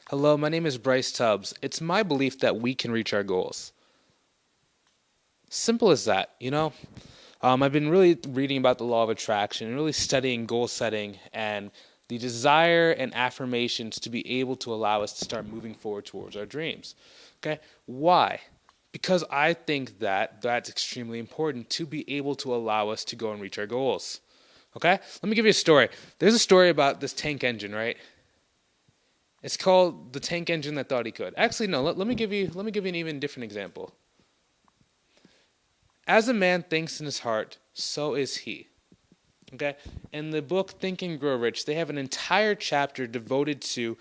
Hello, my name is Bryce Tubbs. It's my belief that we can reach our goals. Simple as that. I've been really reading about the law of attraction and really studying goal setting and the desire and affirmations to be able to allow us to start moving forward towards our dreams. Okay? Why? Because I think that that's extremely important to be able to allow us to go and reach our goals. Okay? Let me give you a story. There's a story about this tank engine, right? It's called The Tank Engine That Thought He Could. Actually, no. Let me give you an even different example. As a man thinks in his heart, so is he. Okay? In the book Think and Grow Rich, they have an entire chapter devoted to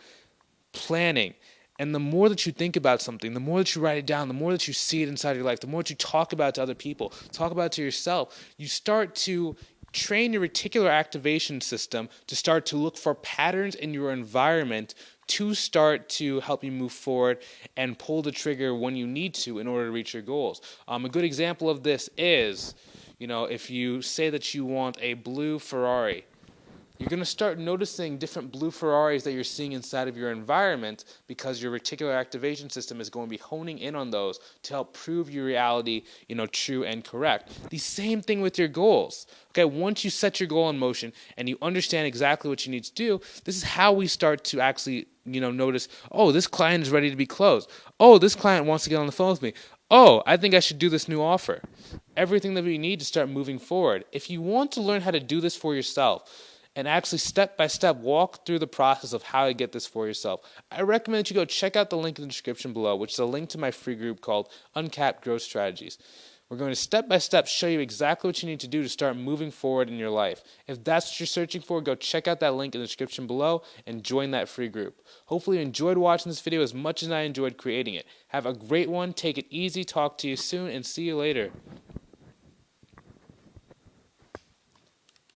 planning. And the more that you think about something, the more that you write it down, the more that you see it inside your life, the more that you talk about it to other people, talk about it to yourself, you start to train your reticular activation system to start to look for patterns in your environment to start to help you move forward and pull the trigger when you need to in order to reach your goals. A good example of this is, if you say that you want a blue Ferrari, you're going to start noticing different blue Ferraris that you're seeing inside of your environment because your reticular activation system is going to be honing in on those to help prove your reality, true and correct. The same thing with your goals. Okay, once you set your goal in motion and you understand exactly what you need to do, this is how we start to actually, notice, oh, this client is ready to be closed. Oh, this client wants to get on the phone with me. Oh, I think I should do this new offer. Everything that we need to start moving forward. If you want to learn how to do this for yourself, and actually step by step walk through the process of how to get this for yourself, I recommend that you go check out the link in the description below, which is a link to my free group called Uncapped Growth Strategies. We're going to step by step show you exactly what you need to do to start moving forward in your life. If that's what you're searching for, go check out that link in the description below and join that free group. Hopefully you enjoyed watching this video as much as I enjoyed creating it. Have a great one, take it easy, talk to you soon, and see you later.